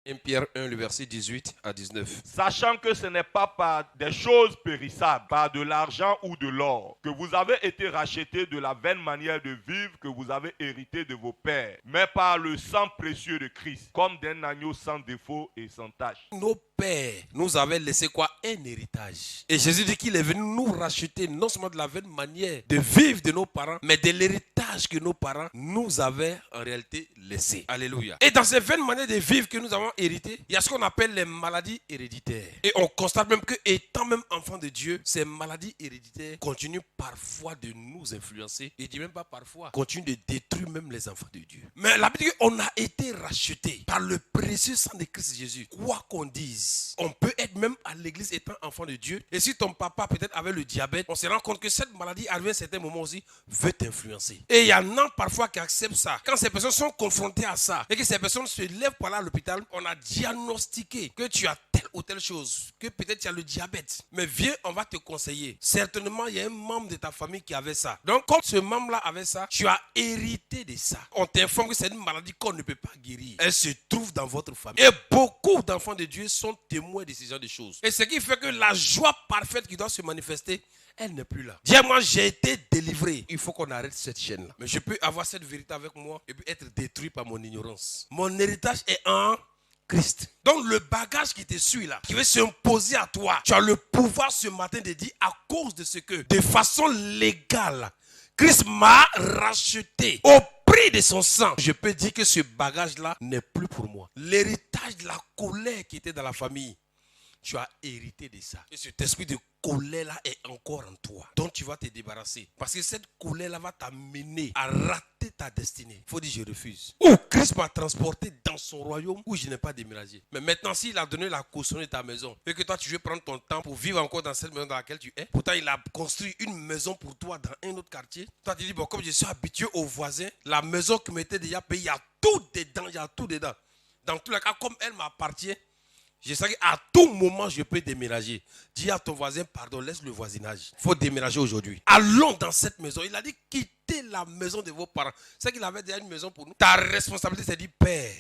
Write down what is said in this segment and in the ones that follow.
1 Pierre 1, le verset 18 à 19. Sachant que ce n'est pas par des choses périssables, par de l'argent ou de l'or, que vous avez été rachetés de la vaine manière de vivre que vous avez hérité de vos pères, mais par le sang précieux de Christ, comme d'un agneau sans défaut et sans tache. Nos pères nous avaient laissé quoi? Un héritage. Et Jésus dit qu'il est venu nous racheter non seulement de la vaine manière de vivre de nos parents, mais de l'héritage que nos parents nous avaient en réalité laissé. Alléluia. Et dans ces vaines manières de vivre que nous avons hérité, il y a ce qu'on appelle les maladies héréditaires. Et on constate même que, étant même enfant de Dieu, ces maladies héréditaires continuent parfois de nous influencer. Et je dis même pas parfois, continuent de détruire même les enfants de Dieu. Mais la Bible dit qu'on a été rachetés par le précieux sang de Christ Jésus. Quoi qu'on dise, on peut être même à l'église étant enfant de Dieu. Et si ton papa peut-être avait le diabète, on se rend compte que cette maladie arrive à un certain moment aussi, veut t'influencer. Et il y en a parfois qui acceptent ça. Quand ces personnes sont confrontées à ça et que ces personnes se lèvent par là à l'hôpital, on a diagnostiqué que tu as telle ou telle chose, que peut-être tu as le diabète. Mais viens, on va te conseiller. Certainement, il y a un membre de ta famille qui avait ça. Donc, comme ce membre-là avait ça, tu as hérité de ça. On t'informe que c'est une maladie qu'on ne peut pas guérir. Elle se trouve dans votre famille. Et beaucoup d'enfants de Dieu sont témoins de ce genre de choses. Et ce qui fait que la joie parfaite qui doit se manifester, elle n'est plus là. Dis-moi, j'ai été délivré. Il faut qu'on arrête cette chaîne-là. Mais je peux avoir cette vérité avec moi et puis être détruit par mon ignorance. Mon héritage est en Christ. Donc le bagage qui te suit là, qui veut s'imposer à toi, tu as le pouvoir ce matin de dire à cause de ce que, de façon légale, Christ m'a racheté au prix de son sang. Je peux dire que ce bagage-là n'est plus pour moi. L'héritage de la colère qui était dans la famille, tu as hérité de ça. Et cet esprit de colère-là est encore en toi. Donc tu vas te débarrasser. Parce que cette colère-là va t'amener à rater ta destinée. Il faut dire je refuse. Ou Christ m'a transporté dans son royaume où je n'ai pas déménagé. Mais maintenant s'il a donné la caution de ta maison et que toi tu veux prendre ton temps pour vivre encore dans cette maison dans laquelle tu es. Pourtant il a construit une maison pour toi dans un autre quartier. Toi tu dis bon comme je suis habitué aux voisins, la maison qui m'était déjà payée, il y a tout dedans, il y a tout dedans. Dans tous les cas comme elle m'appartient, je sais qu'à tout moment, je peux déménager. Dis à ton voisin, pardon, laisse le voisinage. Il faut déménager aujourd'hui. Allons dans cette maison. Il a dit, quittez la maison de vos parents. C'est qu'il avait déjà une maison pour nous. Ta responsabilité, c'est de dire, Père,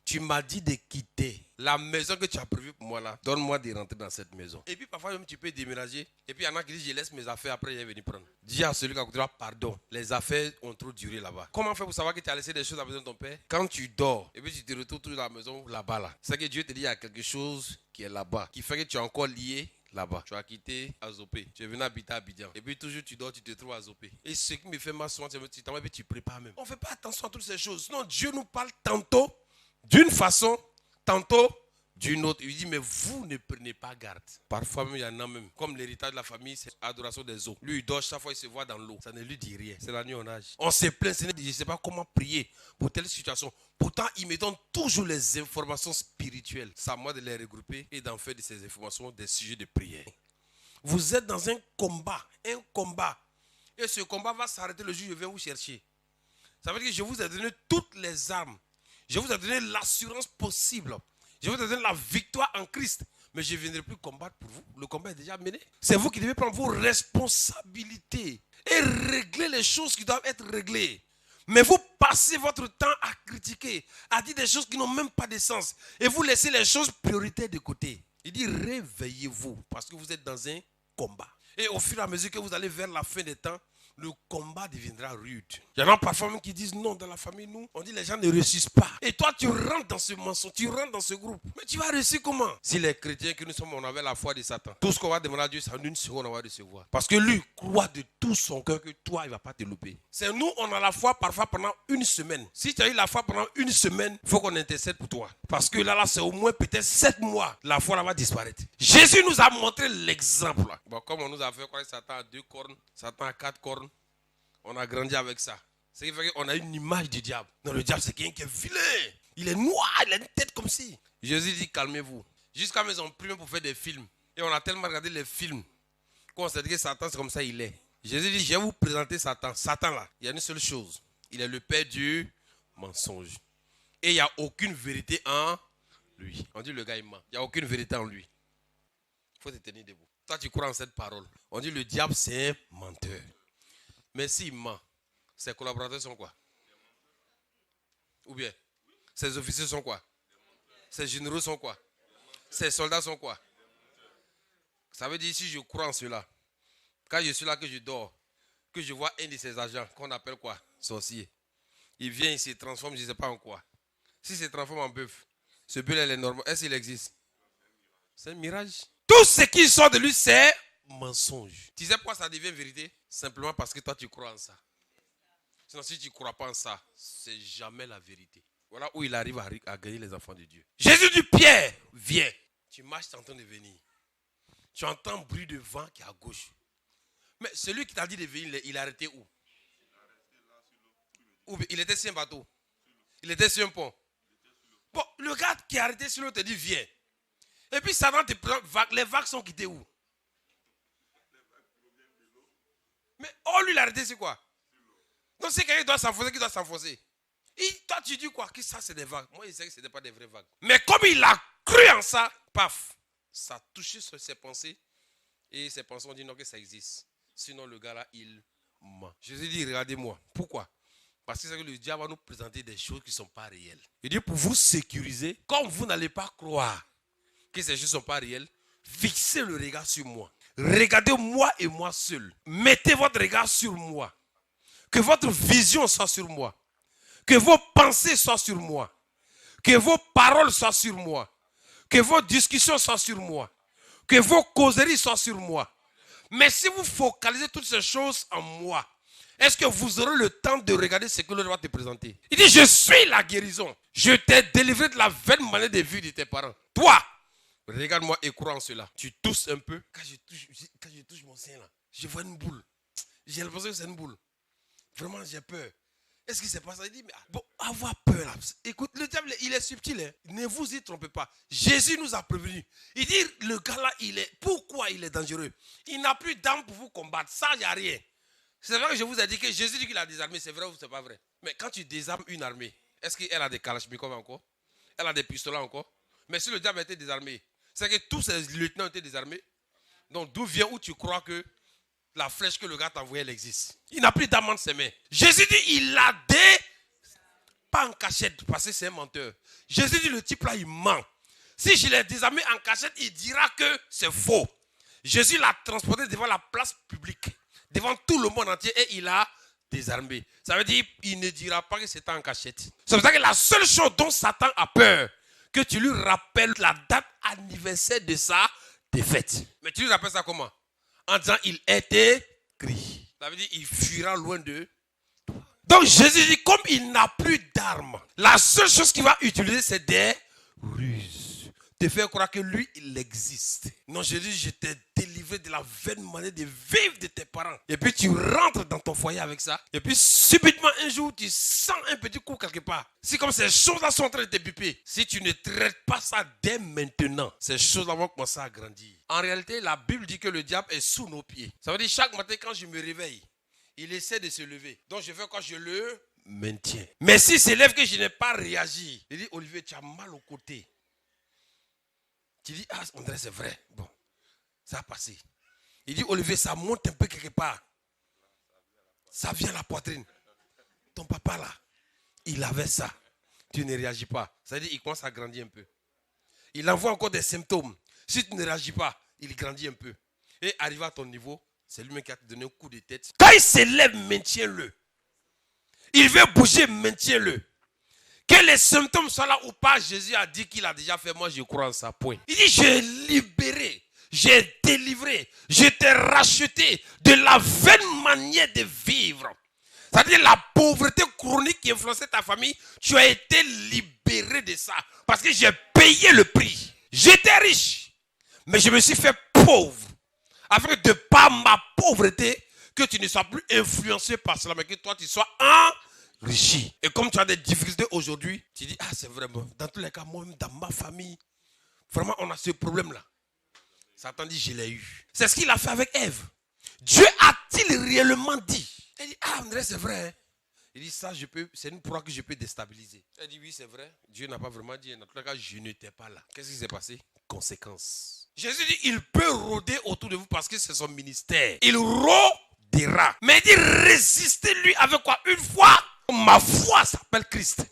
tu m'as dit de quitter la maison que tu as prévue pour moi là. Donne-moi de rentrer dans cette maison. Et puis parfois même tu peux déménager. Et puis il y en a qui disent je laisse mes affaires après je vais venir prendre. Dis à celui qui a côté pardon. Les affaires ont trop duré là-bas. Comment faire pour savoir que tu as laissé des choses à la maison de ton père? Quand tu dors et puis tu te retrouves toujours à la maison là-bas là. C'est que Dieu te dit il y a quelque chose qui est là-bas. Qui fait que tu es encore lié là-bas. Tu as quitté Azopé. Tu es venu habiter à Abidjan. Et puis toujours tu dors, tu te trouves à Azopé. Et ce qui me fait mal souvent, tu t'en vas et puis tu prépares même. On ne fait pas attention à toutes ces choses. Sinon Dieu nous parle tantôt d'une façon, tantôt d'une autre. Il dit, mais vous ne prenez pas garde. Parfois même, il y en a même. Comme l'héritage de la famille, c'est l'adoration des eaux. Lui, il dort chaque fois, il se voit dans l'eau. Ça ne lui dit rien. C'est la nuit en âge. On se plaint, je ne sais pas comment prier pour telle situation. Pourtant, il me donne toujours les informations spirituelles. C'est à moi de les regrouper et d'en faire de ces informations des sujets de prière. Vous êtes dans un combat. Un combat. Et ce combat va s'arrêter le jour où je vais vous chercher. Ça veut dire que je vous ai donné toutes les armes. Je vous ai donné l'assurance possible. Je vous ai donné la victoire en Christ. Mais je ne viendrai plus combattre pour vous. Le combat est déjà mené. C'est vous qui devez prendre vos responsabilités et régler les choses qui doivent être réglées. Mais vous passez votre temps à critiquer, à dire des choses qui n'ont même pas de sens. Et vous laissez les choses prioritaires de côté. Il dit réveillez-vous parce que vous êtes dans un combat. Et au fur et à mesure que vous allez vers la fin des temps, le combat deviendra rude. Il y en a parfois même qui disent non, dans la famille, nous, on dit les gens ne réussissent pas. Et toi, tu rentres dans ce mensonge, tu rentres dans ce groupe. Mais tu vas réussir comment? Si les chrétiens que nous sommes, on avait la foi de Satan. Tout ce qu'on va demander à Dieu, c'est en une seconde, on va recevoir. Parce que lui croit de tout son cœur que toi, il ne va pas te louper. C'est nous, on a la foi parfois pendant une semaine. Si tu as eu la foi pendant une semaine, il faut qu'on intercède pour toi. Parce que là, c'est au moins peut-être 7 mois. La foi là va disparaître. Jésus nous a montré l'exemple. Bon, comme on nous a fait croire que Satan a 2 cornes, Satan a 4 cornes. On a grandi avec ça. Ce qui fait qu'on a une image du diable. Non, le diable, c'est quelqu'un qui est vilain. Il est noir, il a une tête comme si. Jésus dit, calmez-vous. Jusqu'à mes ont pris pour faire des films. Et on a tellement regardé les films qu'on s'est dit que Satan, c'est comme ça il est. Jésus dit, je vais vous présenter Satan. Satan, là, il y a une seule chose. Il est le père du mensonge. Et il n'y a aucune vérité en lui. On dit, le gars, il ment. Il n'y a aucune vérité en lui. Il faut te tenir debout. Toi, tu crois en cette parole. On dit, le diable, c'est un menteur. Mais s'il ment, ses collaborateurs sont quoi? Ou bien, ses officiers sont quoi? Ces généraux sont quoi? Ces soldats sont quoi? Ça veut dire si je crois en cela, quand je suis là, que je dors, que je vois un de ces agents qu'on appelle quoi? Sorcier. Il vient, il se transforme, je ne sais pas en quoi. S'il se transforme en bœuf, ce bœuf-là, il est normal. Est-ce qu'il existe? C'est un mirage. Tout ce qui sort de lui, c'est mensonge. Tu sais pourquoi ça devient vérité? Simplement parce que toi, tu crois en ça. Sinon, si tu ne crois pas en ça, c'est jamais la vérité. Voilà où il arrive à gagner les enfants de Dieu. Jésus dit, Pierre, viens. Tu marches, tu es en train de venir. Tu entends un bruit de vent qui est à gauche. Mais celui qui t'a dit de venir, il est arrêté où? Il était sur un bateau. Il était sur un pont. Bon, le gars qui est arrêté sur l'eau te dit, viens. Et puis Satan te présente, les vagues sont quittées où? Mais lui, il a arrêté, c'est quoi? Donc c'est quelqu'un qui doit s'enfoncer, qui doit s'enfoncer. Et toi, tu dis quoi? Que ça, c'est des vagues. Moi, il sait que ce n'est pas des vraies vagues. Mais comme il a cru en ça, paf, ça a touché sur ses pensées. Et ses pensées ont dit non, que ça existe. Sinon, le gars là, il ment. Jésus dit, regardez-moi. Pourquoi? Parce que c'est que le diable va nous présenter des choses qui ne sont pas réelles. Il dit, pour vous sécuriser, comme vous n'allez pas croire que ces choses ne sont pas réelles, fixez le regard sur moi. Regardez moi et moi seul. Mettez votre regard sur moi. Que votre vision soit sur moi. Que vos pensées soient sur moi. Que vos paroles soient sur moi. Que vos discussions soient sur moi. Que vos causeries soient sur moi. Mais si vous focalisez toutes ces choses en moi, est-ce que vous aurez le temps de regarder ce que le roi va te présenter? Il dit, je suis la guérison. Je t'ai délivré de la vaine manière de vie de tes parents. Toi, regarde-moi et crois en cela. Tu tousses un peu. Quand je touche mon sein là, je vois une boule. J'ai l'impression que c'est une boule. Vraiment, j'ai peur. Est-ce qu'il s'est passé? Il dit, mais bon, avoir peur là. Écoute, le diable, il est subtil. Hein? Ne vous y trompez pas. Jésus nous a prévenus. Il dit, le gars là, pourquoi il est dangereux? Il n'a plus d'armes pour vous combattre. Ça, il n'y a rien. C'est vrai que je vous ai dit que Jésus dit qu'il a désarmé. C'est vrai ou c'est pas vrai? Mais quand tu désarmes une armée, est-ce qu'elle a des kalachnikovs encore? Elle a des pistolets encore? Mais si le diable était désarmé, c'est que tous ses lieutenants étaient désarmés. Donc d'où vient où tu crois que la flèche que le gars t'a envoyée, elle existe? Il n'a plus d'amant de ses mains. Jésus dit, il a pas en cachette, parce que c'est un menteur. Jésus dit, le type là, il ment. Si je l'ai désarmé en cachette, il dira que c'est faux. Jésus l'a transporté devant la place publique, devant tout le monde entier, et il a désarmé. Ça veut dire qu'il ne dira pas que c'était en cachette. C'est pour ça que la seule chose dont Satan a peur, que tu lui rappelles la date anniversaire de sa défaite. Mais tu lui rappelles ça comment? En disant, il était écrit. Ça veut dire, il fuira loin d'eux. Donc Jésus dit, comme il n'a plus d'armes, la seule chose qu'il va utiliser, c'est des ruses. Te faire croire que lui, il existe. Non, Jésus, je t'ai délivré de la vaine manière de vivre de tes parents. Et puis tu rentres dans ton foyer avec ça. Et puis subitement un jour, tu sens un petit coup quelque part. C'est comme ces choses-là sont en train de te piper. Si tu ne traites pas ça dès maintenant, ces choses-là vont commencer à grandir. En réalité, la Bible dit que le diable est sous nos pieds. Ça veut dire chaque matin quand je me réveille, il essaie de se lever. Donc je fais quoi? Je le maintiens. Mais s'il se lève que je n'ai pas réagi, il dit, Olivier, tu as mal au côté. Tu dis, ah, on dirait c'est vrai. Bon, ça a passé. Il dit, Olivier, ça monte un peu quelque part. Ça vient à la poitrine. Ton papa là, il avait ça. Tu ne réagis pas. Ça veut dire qu'il commence à grandir un peu. Il envoie encore des symptômes. Si tu ne réagis pas, il grandit un peu. Et arrivé à ton niveau, c'est lui-même qui a te donné un coup de tête. Quand il se lève, maintiens-le. Il veut bouger, maintiens-le. Que les symptômes soient là ou pas, Jésus a dit qu'il a déjà fait. Moi, je crois en ça. Point. Il dit, j'ai libéré, j'ai délivré, je t'ai racheté de la vaine manière de vivre. C'est-à-dire la pauvreté chronique qui influençait ta famille, tu as été libéré de ça. Parce que j'ai payé le prix. J'étais riche, mais je me suis fait pauvre. Afin que de par ma pauvreté, que tu ne sois plus influencé par cela, mais que toi, tu sois enrichi. Et comme tu as des difficultés aujourd'hui, tu dis, ah, c'est vraiment, dans tous les cas, moi-même, dans ma famille, vraiment, on a ce problème-là. Satan dit, je l'ai eu. C'est ce qu'il a fait avec Ève. Dieu a-t-il réellement dit? Elle dit, ah, André, c'est vrai. Hein? Il dit, ça, c'est une proie que je peux déstabiliser. Elle dit, oui, c'est vrai. Dieu n'a pas vraiment dit. Dans tous les cas, je n'étais pas là. Qu'est-ce qui s'est passé? Conséquence. Jésus dit, il peut rôder autour de vous parce que c'est son ministère. Il rôdera. Mais il dit, résistez-lui avec quoi? Une foi. Ma foi s'appelle Christ.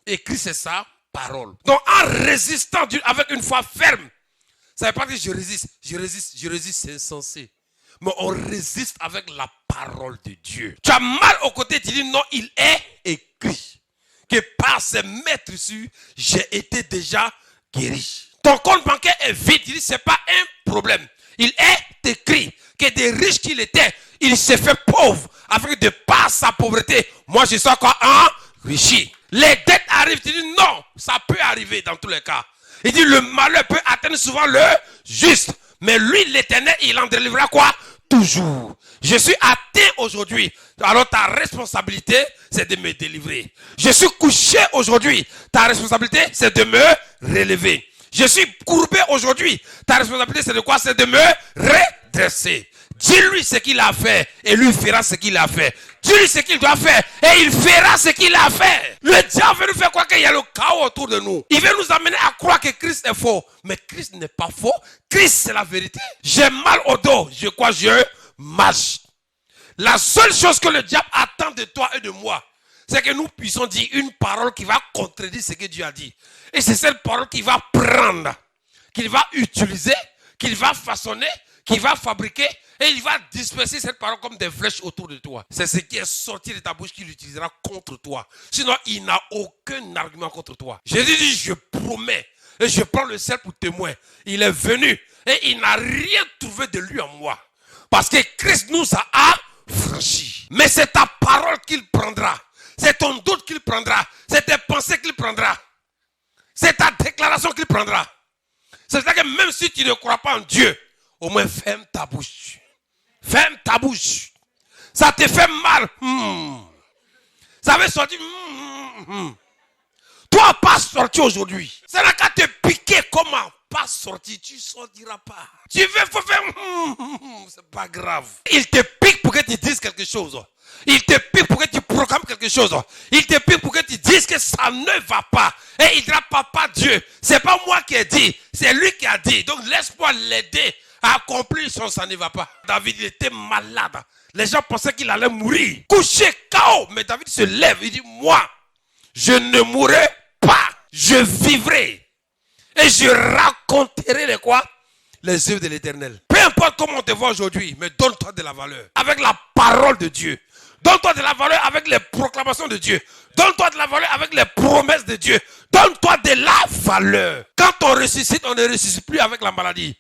Et Christ, c'est ça, parole. Donc en résistant avec une foi ferme, ça ne veut pas dire je résiste, c'est insensé. Mais on résiste avec la parole de Dieu. Tu as mal au côté, tu dis non, il est écrit que par ses maîtres sûrs, j'ai été déjà guéri. Ton compte bancaire est vide, tu dis c'est pas un problème. Il est écrit que des riches qu'il était, il s'est fait pauvre afin que de par sa pauvreté, moi je sois encore enrichi. Les dettes arrivent, tu dis non, ça peut arriver dans tous les cas. Il dit le malheur peut atteindre souvent le juste. Mais lui, l'Éternel, il en délivrera quoi? Toujours. Je suis atteint aujourd'hui. Alors ta responsabilité, c'est de me délivrer. Je suis couché aujourd'hui. Ta responsabilité, c'est de me relever. Je suis courbé aujourd'hui. Ta responsabilité, c'est de quoi? C'est de me redresser. Dis-lui ce qu'il a fait et lui fera ce qu'il a fait. Dis-lui ce qu'il doit faire et il fera ce qu'il a fait. Le diable veut nous faire croire qu'il y a le chaos autour de nous. Il veut nous amener à croire que Christ est faux. Mais Christ n'est pas faux. Christ, c'est la vérité. J'ai mal au dos. Je crois que je marche. La seule chose que le diable attend de toi et de moi, c'est que nous puissions dire une parole qui va contredire ce que Dieu a dit. Et c'est cette parole qu'il va prendre, qu'il va utiliser, qu'il va façonner, qu'il va fabriquer. Et il va disperser cette parole comme des flèches autour de toi. C'est ce qui est sorti de ta bouche qu'il utilisera contre toi. Sinon, il n'a aucun argument contre toi. Jésus dit, je promets, et je prends le ciel pour témoin. Il est venu et il n'a rien trouvé de lui en moi. Parce que Christ nous a affranchis. Mais c'est ta parole qu'il prendra. C'est ton doute qu'il prendra. C'est tes pensées qu'il prendra. C'est ta déclaration qu'il prendra. C'est-à-dire que même si tu ne crois pas en Dieu, au moins ferme ta bouche. Ferme ta bouche. Ça te fait mal. Ça veut sortir. Toi, pas sorti aujourd'hui. Ça n'a qu'à te piquer. Comment? Pas sorti. Tu ne sortiras pas. Tu veux faire. C'est pas grave. Il te pique pour que tu dises quelque chose. Il te pique pour que tu proclames quelque chose. Il te pique pour que tu dises que ça ne va pas. Et il dira, papa Dieu, c'est pas moi qui ai dit, c'est lui qui a dit. Donc laisse-moi l'aider à accomplir son ça ne va pas. David, il était malade. Les gens pensaient qu'il allait mourir. Couché, KO. Mais David se lève, il dit, moi, je ne mourrai pas. Je vivrai. Et je raconterai les quoi? Les œuvres de l'Éternel. Peu importe comment on te voit aujourd'hui, mais donne-toi de la valeur. Avec la parole de Dieu. Donne-toi de la valeur avec les proclamations de Dieu. Donne-toi de la valeur avec les promesses de Dieu. Donne-toi de la valeur. Quand on ressuscite, on ne ressuscite plus avec la maladie.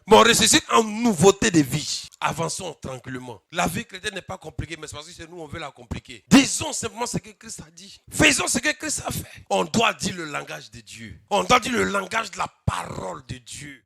Mais on ressuscite en nouveauté de vie. Avançons tranquillement. La vie chrétienne n'est pas compliquée, mais c'est parce que c'est nous, on veut la compliquer. Disons simplement ce que Christ a dit. Faisons ce que Christ a fait. On doit dire le langage de Dieu. On doit dire le langage de la parole de Dieu.